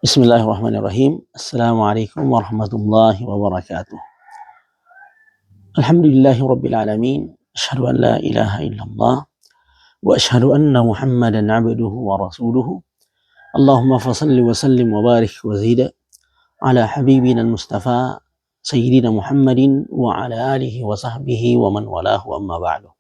Bismillahirrahmanirrahim. Assalamualaikum warahmatullahi wabarakatuh. Alhamdulillahi rabbil alamin. Asyhadu an la ilaha illallah wa asyhadu anna Muhammadan abduhu wa rasuluhu. Allahumma fasalli wa sallim wa barik wa zid ala habibina al-mustafa sayyidina Muhammadin wa ala alihi wa sahbihi wa man walahu amma ba'du.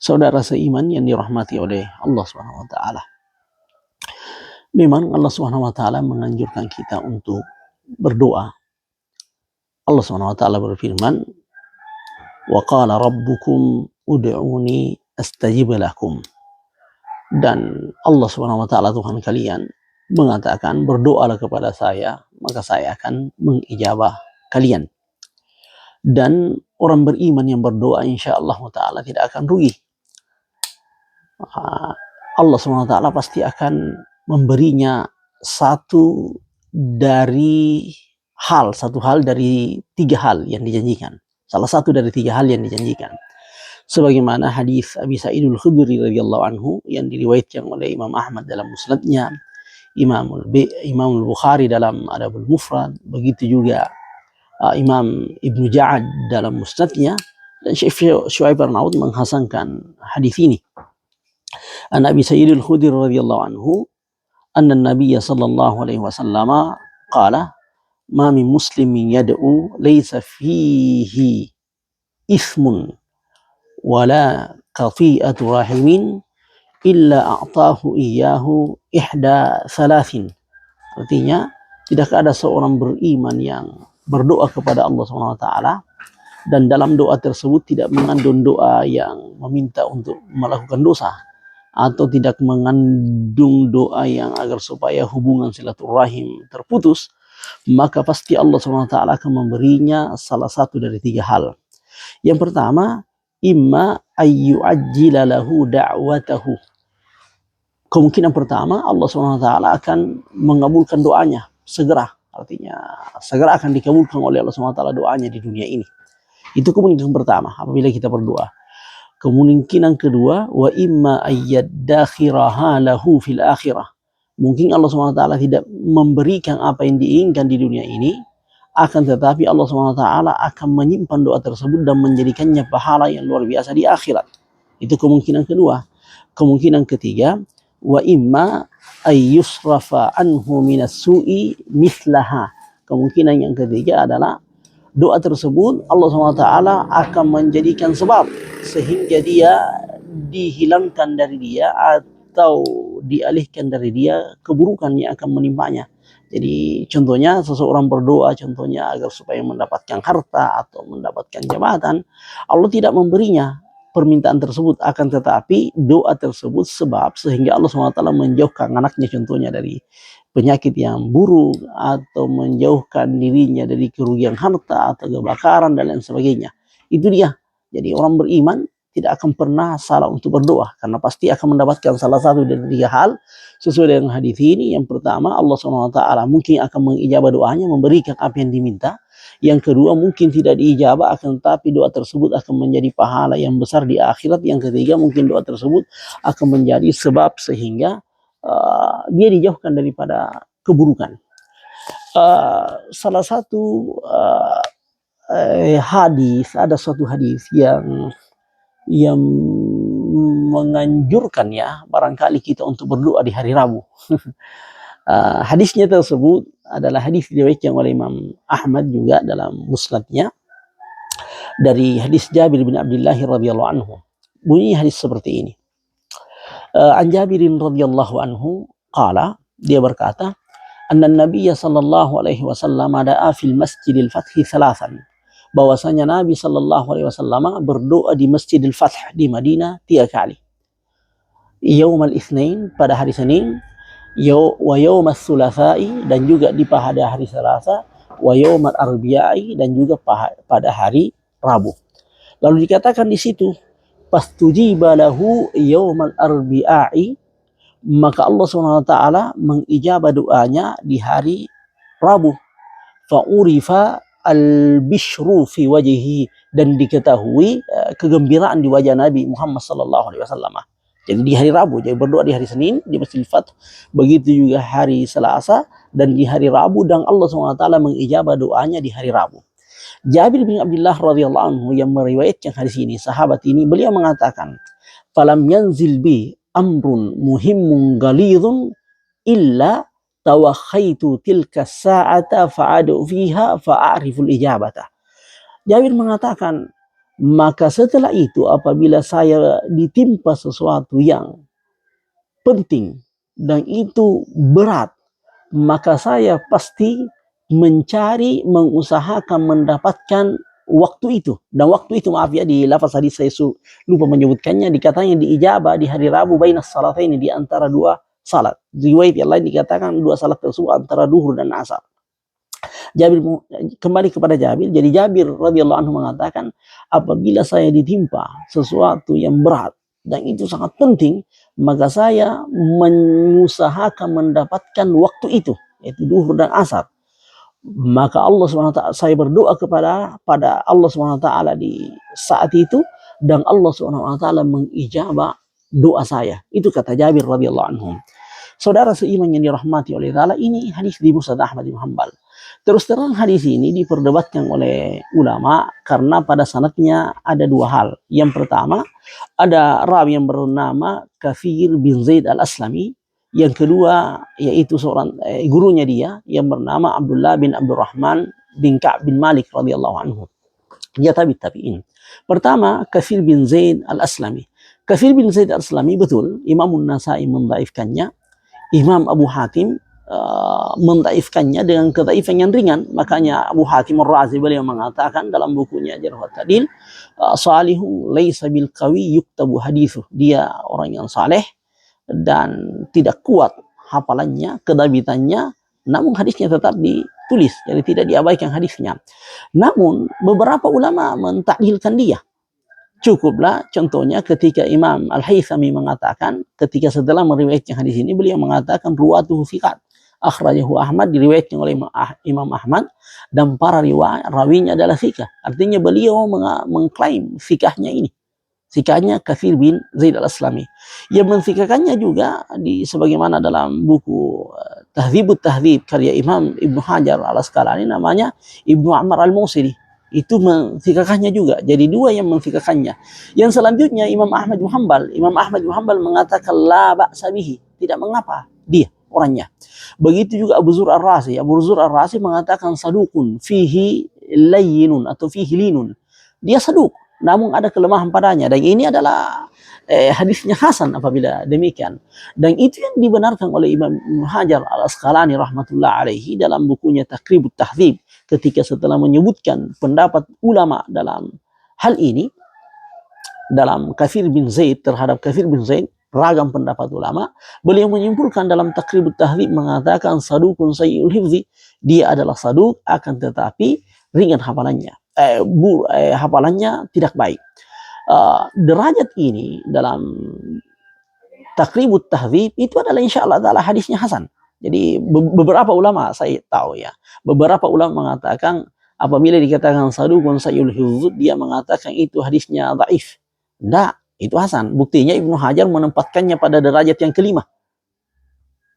Saudara seiman yang dirahmati oleh Allah Subhanahu wa taala. Memang Allah Subhanahu wa taala menganjurkan kita untuk berdoa. Allah Subhanahu wa taala berfirman, "Wa qala rabbukum ud'uni astajib lakum." Dan Allah Subhanahu wa taala Tuhan kalian mengatakan, berdoalah kepada saya, maka saya akan mengijabah kalian. Dan orang beriman yang berdoa insyaallah taala tidak akan rugi. Allah Subhanahu wa taala pasti akan memberinya satu hal dari tiga hal yang dijanjikan. Salah satu dari tiga hal yang dijanjikan. Sebagaimana hadis Abi Sa'id al-Khudri radhiyallahu anhu yang diriwayatkan oleh Imam Ahmad dalam musnadnya, Imam al-Bukhari dalam Adabul Mufrad, begitu juga Imam Ibnu Ja'ad dalam musnadnya, dan Syekh Syuaib Arnaud menghasankan hadis ini. An Abi Sa'id al-Khudri radhiyallahu anhu anna Nabiy sallallahu alaihi wasallam qala ma min muslimin yad'u laysa fihi ismun wala qati'atu rahimin illa a'tahu iyyahu ihda thalathin. Artinya, tidak ada seorang beriman yang berdoa kepada Allah Subhanahu wa taala dan dalam doa tersebut tidak mengandung doa yang meminta untuk melakukan dosa, atau tidak mengandung doa yang agar supaya hubungan silaturahim terputus, maka pasti Allah SWT akan memberinya salah satu dari tiga hal. Yang pertama, imma ayyu'ajjila lahu da'watahu. Kemungkinan pertama, Allah SWT akan mengabulkan doanya segera. Artinya segera akan dikabulkan oleh Allah SWT doanya di dunia ini. Itu kemungkinan pertama apabila kita berdoa. Kemungkinan kedua, wa imma ayyadakhiraha lahu fil akhirah. Mungkin Allah SWT tidak memberikan apa yang diinginkan di dunia ini, akan tetapi Allah SWT akan menyimpan doa tersebut dan menjadikannya pahala yang luar biasa di akhirat. Itu kemungkinan kedua. Kemungkinan ketiga, wa imma ayyusrafa anhu minas su'i mislaha. Kemungkinan yang ketiga adalah doa tersebut Allah SWT akan menjadikan sebab sehingga dia dihilangkan dari dia atau dialihkan dari dia keburukan yang akan menimpanya. Jadi contohnya seseorang berdoa contohnya agar supaya mendapatkan harta atau mendapatkan jabatan, Allah tidak memberinya permintaan tersebut, akan tetapi doa tersebut sebab sehingga Allah SWT menjauhkan anaknya contohnya dari penyakit yang buruk atau menjauhkan dirinya dari kerugian harta atau kebakaran dan lain sebagainya. Itu dia. Jadi orang beriman tidak akan pernah salah untuk berdoa karena pasti akan mendapatkan salah satu dari tiga hal sesuai dengan hadis ini. Yang pertama, Allah SWT mungkin akan mengijabah doanya, memberikan apa yang diminta. Yang kedua, mungkin tidak diijabah, akan tetapi doa tersebut akan menjadi pahala yang besar di akhirat. Yang ketiga, mungkin doa tersebut akan menjadi sebab sehingga dia dijauhkan daripada keburukan. Salah satu hadis, ada suatu hadis yang menganjurkan ya barangkali kita untuk berdoa di hari Rabu. Hadisnya tersebut adalah hadis diriwayatkan oleh Imam Ahmad juga dalam musnadnya dari hadis Jabir bin Abdullah radhiyallahu anhu. Bunyi hadis seperti ini. An Jabirin radhiyallahu anhu qala, dia berkata, anna Nabiyya sallallahu alaihi wasallam da'a fil Masjidil Fath thalathan. Bahwasanya Nabi sallallahu alaihi wasallam berdoa di Masjidil Fath di Madinah 3 kali. Yaumul Itsnain, pada hari Senin, wa yaumul Tsulatsa'i, dan juga pada hari Selasa, wa yaumul Arbi'i, dan juga pada hari Rabu. Lalu dikatakan di situ, fastujiba lahu yaumal arbi'i, maka Allah SWT mengijabah doanya di hari Rabu. Fa'urifa al-bishru fi wajhihi, dan diketahui kegembiraan di wajah Nabi Muhammad sallallahu alaihi wasallam. Jadi di hari Rabu, jadi berdoa di hari Senin di Masjidil Fath, begitu juga hari Selasa dan di hari Rabu, dan Allah SWT mengijabah doanya di hari Rabu. Jabir bin Abdullah radhiyallahu anhu yang meriwayatkan hadis ini, sahabat ini, beliau mengatakan, "Falam yanzil bi amrun muhimmun ghalidhun illa tawakhaitu tilka sa'ata fa'adu fiha fa'ariful ijabata." Jabir mengatakan, maka setelah itu apabila saya ditimpa sesuatu yang penting dan itu berat, maka saya pasti mencari, mengusahakan mendapatkan waktu itu. Dan waktu itu, maaf ya, di lafaz hadis saya lupa menyebutkannya, dikatanya diijabah di hari Rabu bainas salataini, di antara dua salat. Riwayat yang lain dikatakan dua salat tersebut antara duhur dan asar. Jabir, kembali kepada Jabir, jadi Jabir radhiyallahu anhu mengatakan, apabila saya ditimpa sesuatu yang berat dan itu sangat penting, maka saya mengusahakan mendapatkan waktu itu, yaitu duhur dan asar. Maka Allah SWT, saya berdoa kepada Allah SWT di saat itu, dan Allah SWT mengijabah doa saya. Itu kata Jabir radhiyallahu anhu. Saudara seiman yang dirahmati oleh Allah, ini hadis di Musnad Ahmad bin Hanbal. Terus terang hadis ini diperdebatkan oleh ulama karena pada sanadnya ada dua hal. Yang pertama, ada rawi yang bernama Kathir bin Zaid al-Aslami. Yang kedua, yaitu seorang gurunya dia yang bernama Abdullah bin Abdurrahman bin Ka'b bin Malik radhiyallahu anhu. Dia tabi'in. Pertama, Kathir bin Zaid al-Aslami. Kathir bin Zaid al-Aslami, betul, Imam An-Nasai mendhaifkannya, Imam Abu Hatim mendhaifkannya dengan kedhaifan yang ringan. Makanya Abu Hatim Ar-Razi beliau mengatakan dalam bukunya Jarh wa Ta'dil, salihun laisa bil qawi yuktabu hadithu. Dia orang yang saleh dan tidak kuat hafalannya, kedabitannya, namun hadisnya tetap ditulis, jadi tidak diabaikan hadisnya. Namun beberapa ulama mentakwilkan dia. Cukuplah contohnya ketika Imam Al-Haythami mengatakan, ketika setelah meriwayatkan hadis ini, beliau mengatakan ruwatuhu thiqat, akhrajahu Ahmad, diriwayatkan oleh Imam Ahmad, dan para rawinya adalah thiqah. Artinya beliau mengklaim thiqahnya ini, thiqahnya Kathir bin Zaid al-Aslami. Yang menthikakannya juga di sebagaimana dalam buku Tahdzibut Tahdzib karya Imam Ibnu Hajar al-Asqalani, namanya Ibnu Ammar al-Mausili. Itu menthikakannya juga. Jadi dua yang menthikakannya. Yang selanjutnya Imam Ahmad bin Hanbal. Imam Ahmad bin Hanbal mengatakan la ba'sa bihi, tidak mengapa dia orangnya. Begitu juga Abu Zur Ar-Razi. Abu Zur Ar-Razi mengatakan sadukun fihi layyinun atau fihi linun. Dia saduk, namun ada kelemahan padanya, dan ini adalah hadisnya hasan apabila demikian. Dan itu yang dibenarkan oleh Imam Ibnu Hajar al-Asqalani rahmatullah alaihi dalam bukunya Taqribut Tahdzib, ketika setelah menyebutkan pendapat ulama dalam hal ini, dalam Kathir bin Zaid, terhadap Kathir bin Zaid ragam pendapat ulama, beliau menyimpulkan dalam Taqribut Tahdzib mengatakan sadukun sayyi'ul hifzi, dia adalah saduk akan tetapi ringan hafalannya, hafalannya tidak baik. Derajat ini dalam Taqribut Tahdzib itu adalah insyaallah adalah hadisnya hasan. Jadi beberapa ulama saya tahu ya, beberapa ulama mengatakan apabila dikatakan sadukun sayyi'ul hifz, dia mengatakan itu hadisnya dhaif. Enggak, itu hasan. Buktinya Ibnu Hajar menempatkannya pada derajat yang kelima.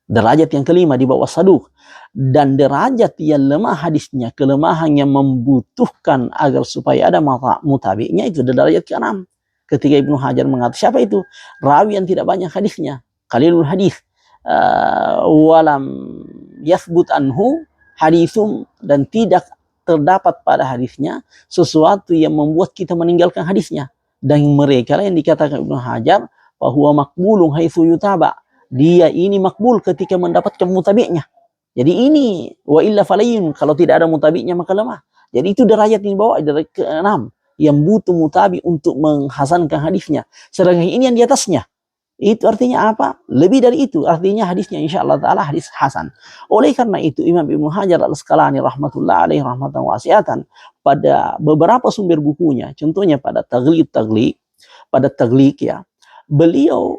Derajat yang kelima di bawah saduk. Dan derajat yang lemah hadisnya, kelemahan yang membutuhkan agar supaya ada mutabi'nya, itu derajat ke-6. Ketika Ibnu Hajar mengatakan, siapa itu? Rawi yang tidak banyak hadisnya, qalilul hadis, walam yathbut anhu hadithum, dan tidak terdapat pada hadisnya sesuatu yang membuat kita meninggalkan hadisnya. Dan mereka yang dikatakan Ibnu Hajar bahwa makbulun haitsu yutaba, dia ini makbul ketika mendapatkan mutabi'nya. Jadi ini wa illa falayun, kalau tidak ada mutabi'nya maka lemah. Jadi itu derajat yang bawah, derajat ke-6 yang butuh mutabi untuk menghasankan hadisnya. Sedangkan ini yang di atasnya. Itu artinya apa? Lebih dari itu. Artinya hadisnya insyaallah ta'ala hadis hasan. Oleh karena itu Imam Ibnu Hajar al-Asqalani rahmatullah alaihi rahmatan wasi'atan, pada beberapa sumber bukunya, contohnya pada pada Taghliq ya, beliau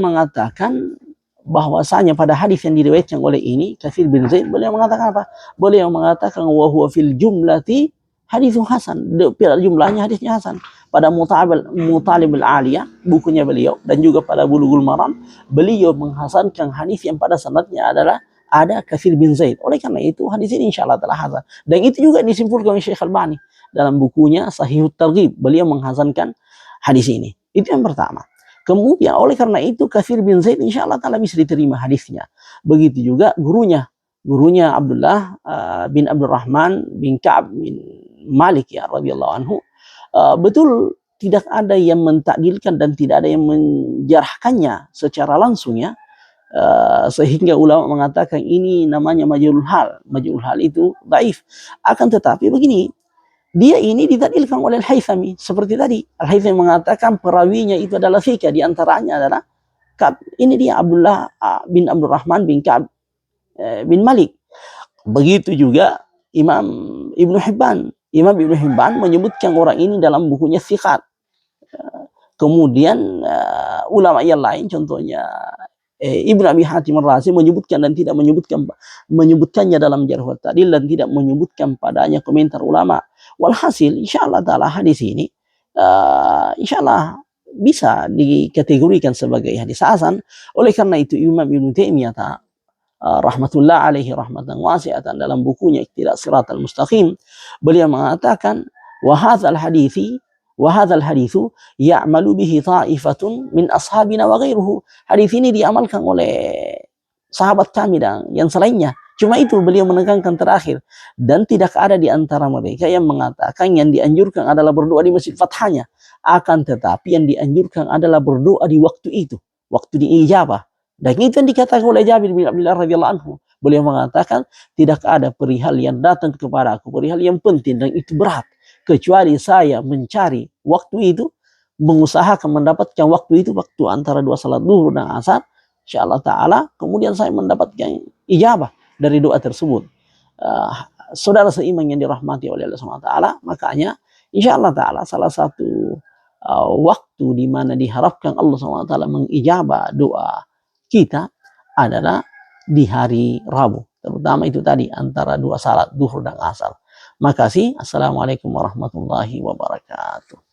mengatakan bahwasanya pada hadis yang diriwayatkan oleh ini Kathir bin Zaid, beliau mengatakan apa? Beliau mengatakan wa huwa fil jumlati haditsun hasan. Jumlahnya hadisnya hasan. pada Mutalib al-Aliyah, bukunya beliau, dan juga pada Bulughul Maram, beliau menghasankan hadis yang pada sanadnya adalah ada Katsir bin Zaid. Oleh karena itu hadis ini insyaallah telah hasan. Dan itu juga disimpulkan oleh Syekh Albani dalam bukunya Sahihut Targhib. Beliau menghasankan hadis ini. Itu yang pertama. Kemudian oleh karena itu Katsir bin Zaid insyaallah taala bisa diterima hadisnya. Begitu juga gurunya Abdullah bin Abdurrahman bin Ka'ab bin Malik ya radhiyallahu anhu. Betul tidak ada yang mentakdilkan dan tidak ada yang menjarahkannya secara langsung ya. Sehingga ulama mengatakan ini namanya majhulul hal. Majhulul hal itu dhaif. Akan tetapi begini, dia ini ditakdilkan oleh Al-Haythami seperti tadi. Al-Haythami mengatakan perawinya itu adalah thiqah, di antaranya adalah Ka'ab. Ini dia Abdullah bin Abdurrahman bin Ka'ab bin Malik. Begitu juga Imam Ibnu Hibban. Imam Ibnu Hibban menyebutkan orang ini dalam bukunya Thiqat. Kemudian ulama yang lain contohnya Ibnu Abi Hatim Ar-Razi menyebutkan dan tidak menyebutkannya dalam Jarh wa Ta'dil dan tidak menyebutkan padanya komentar ulama. Walhasil insyaallah taala hadis ini insyaallah bisa dikategorikan sebagai hadis hasan. Oleh karena itu Imam Ibnu Taimiyah rahmatullah alaihi rahmatan wasi'atan dalam bukunya Iqtida' Shiratal Mustaqim, beliau mengatakan wa hadzal haditsu ya'malu bihi ta'ifatun min ashabina wa ghairuhu. Hadis ini diamalkan oleh sahabat kami dan yang selainnya. Cuma itu beliau menekankan terakhir, dan tidak ada di antara mereka yang mengatakan yang dianjurkan adalah berdoa di Masjid Fathanya. Akan tetapi yang dianjurkan adalah berdoa di waktu itu, waktu diijabah. Dan itu yang dikatakan oleh Jabir bin Abdullah radhiyallahu anhu. Beliau mengatakan tidak ada perihal yang datang kepada aku, perihal yang penting dan itu berat, kecuali saya mencari waktu itu, mengusahakan mendapatkan waktu itu, waktu antara dua salat zuhur dan asar, insyaallah taala, kemudian saya mendapatkan ijabah dari doa tersebut. Saudara seiman yang dirahmati oleh Allah Subhanahu wa taala, makanya insyaallah taala salah satu waktu di mana diharapkan Allah Subhanahu wa taala mengijabah doa kita adalah di hari Rabu, terutama itu tadi antara dua salat zuhur dan asar. Makasih. Assalamualaikum warahmatullahi wabarakatuh.